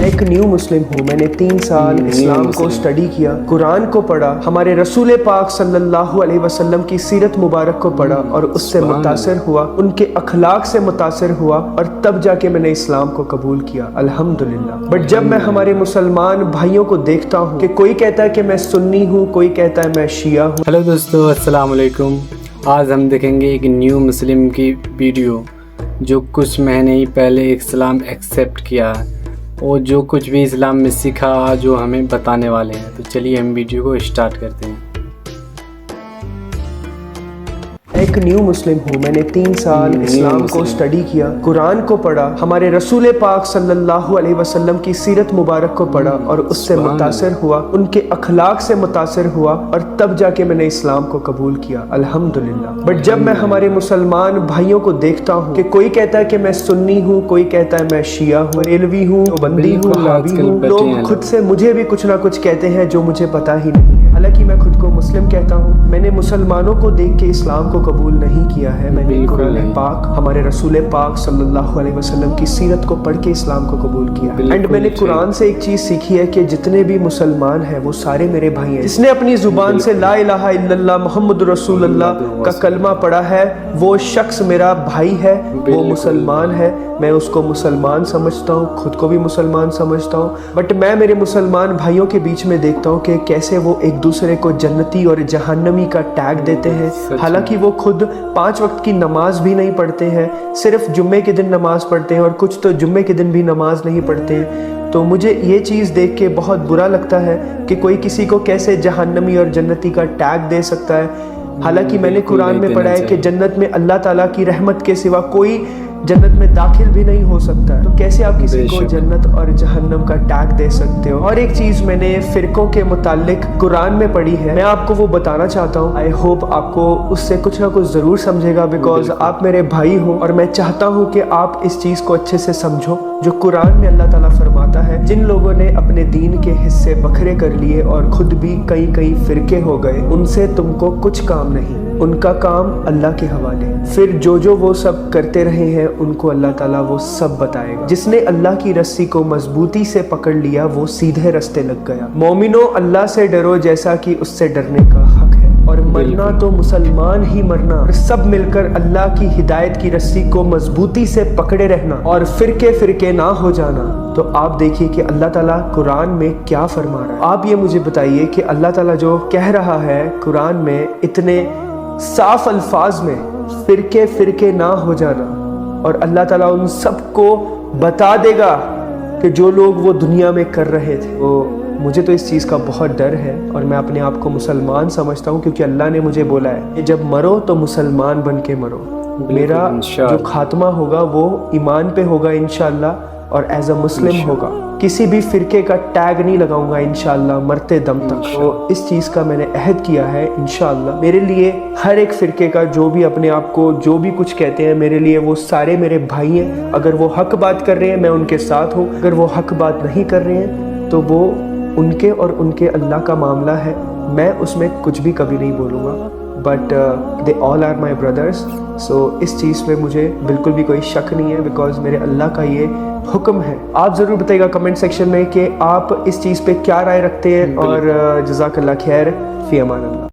ایک न्यू मुस्लिम हूँ। मैंने 3 साल इस्लाम को स्टडी किया, कुरान को पढ़ा, हमारे रसूल पाक सल्लल्लाहु अलैहि वसल्लम की सीरत मुबारक को पढ़ा और उससे मुतासिर हुआ, उनके अखलाक से मुतासिर हुआ और तब जाके मैंने इस्लाम को कबूल किया, अल्हम्दुलिल्लाह। बट जब मैं हमारे मुसलमान भाइयों को देखता हूँ कि कोई कहता है कि मैं सुन्नी हूँ, कोई कहता है मैं शिया हूँ। हेलो दोस्तों, अस्सलाम वालेकुम। आज हम देखेंगे एक न्यू मुस्लिम की वीडियो जो कुछ महीने ही पहले इस्लाम एक्सेप्ट किया और जो कुछ भी इस्लाम में सीखा आज वो हमें बताने वाले हैं। तो चलिए हम वीडियो को स्टार्ट करते हैं। एक न्यू मुस्लिम हूँ। मैंने 3 साल इस्लाम को स्टडी किया, कुरान को पढ़ा, हमारे रसूल पाक सल्लल्लाहु अलैहि वसल्लम की सीरत मुबारक को पढ़ा और उससे मुतासिर हुआ, उनके अखलाक से मुतासिर हुआ और तब जाके मैंने इस्लाम को कबूल किया, अल्हम्दुलिल्लाह। बट जब मैं हमारे मुसलमान भाइयों को देखता हूँ कि कोई कहता है कि मैं सुन्नी हूँ, कोई कहता है मैं शिया हूँ, रेलवी हूँ, बंदी हूँ, लावी हूँ, लोग खुद से मुझे भी कुछ ना कुछ कहते हैं जो मुझे पता ही नहीं है। हालांकि मैं खुद को मुस्लिम कहता हूँ। मैंने मुसलमानों को देख के इस्लाम को कबूल नहीं किया है, मैंने कुरान पाक, हमारे रसूल पाक सल्लल्लाहु अलैहि वसल्लम की सीरत को पढ़ के इस्लाम को कबूल किया। एंड मैंने कुरान से एक चीज सीखी है कि जितने भी मुसलमान हैं वो सारे मेरे भाई हैं। जिसने अपनी जुबान से ला इलाहा इल्लल्लाह मुहम्मद रसूलुल्लाह का कलमा पढ़ा है वो शख्स मेरा भाई है, वो मुसलमान है। मैं उसको मुसलमान समझता हूँ, खुद को भी मुसलमान समझता हूँ। बट मैं मेरे मुसलमान भाइयों के बीच में देखता हूँ कि कैसे वो एक दूसरे को जन्नती और जहन्नमी का टैग देते हैं। हालांकि वो खुद 5 वक्त की नमाज भी नहीं पढ़ते हैं, सिर्फ जुम्मे के दिन नमाज पढ़ते हैं और कुछ तो जुम्मे के दिन भी नमाज नहीं पढ़ते हैं। तो मुझे ये चीज़ देख के बहुत बुरा लगता है कि कोई किसी को कैसे जहन्नमी और जन्नती का टैग दे सकता है। हालांकि मैंने कुरान में पढ़ा है कि जन्नत में अल्लाह ताला की रहमत के सिवा कोई जन्नत में दाखिल भी नहीं हो सकता है। तो कैसे आप किसी को जन्नत और जहन्नम का टैग दे सकते हो। और एक चीज मैंने फिरकों के मुतालिक कुरान में पढ़ी है, मैं आपको वो बताना चाहता हूँ। आई होप आपको उससे कुछ ना कुछ जरूर समझेगा, बिकॉज आप मेरे भाई हो और मैं चाहता हूँ कि आप इस चीज को अच्छे से समझो। जो कुरान में अल्लाह ताला फरमाता है, जिन लोगों ने अपने दीन के हिस्से बखरे कर लिए और खुद भी कई कई फिरके हो गए, उनसे तुमको कुछ काम नहीं, उनका काम अल्लाह के हवाले। फिर जो वो सब करते रहे हैं उनको अल्लाह ताला वो सब बताएगा। जिसने अल्लाह की रस्सी को मजबूती से पकड़ लिया वो सीधे रास्ते लग गया। मोमिनो, अल्लाह से डरो जैसा कि उससे डरने का हक है, और मरना तो मुसलमान ही मरना, और सब मिलकर अल्लाह की हिदायत की रस्सी को मजबूती से पकड़े रहना और फिरके फिरके ना हो जाना। तो आप देखिए कि अल्लाह ताला कुरान में क्या फरमा रहा है। आप ये मुझे बताइए कि अल्लाह ताला जो कह रहा है कुरान में इतने साफ अल्फाज में, फिरके फिरके ना हो जाना, और अल्लाह ताला उन सबको बता देगा कि जो लोग वो दुनिया में कर रहे थे। वो मुझे तो इस चीज़ का बहुत डर है और मैं अपने आप को मुसलमान समझता हूँ, क्योंकि अल्लाह ने मुझे बोला है कि जब मरो तो मुसलमान बन के मरो। मेरा जो खात्मा होगा वो ईमान पे होगा इंशाअल्लाह और एज अ मुस्लिम होगा। किसी भी फिरके का टैग नहीं लगाऊंगा इंशाअल्लाह मरते दम तक। तो इस चीज़ का मैंने अहद किया है इंशाअल्लाह। मेरे लिए हर एक फिरके का जो भी अपने आप को जो भी कुछ कहते हैं, मेरे लिए वो सारे मेरे भाई हैं। अगर वो हक बात कर रहे हैं मैं उनके साथ हूँ, अगर वो हक बात नहीं कर रहे हैं तो वो उनके और उनके अल्लाह का मामला है। मैं उसमें कुछ भी कभी नहीं बोलूँगा। But they all are my brothers. So इस चीज़ पे मुझे बिल्कुल भी कोई शक नहीं है, बिकॉज मेरे अल्लाह का ये हुक्म है। आप ज़रूर बताइएगा कमेंट सेक्शन में कि आप इस चीज़ पे क्या राय रखते हैं। और जज़ाकल्लाह खैर, फ़ी अमान अल्लाह।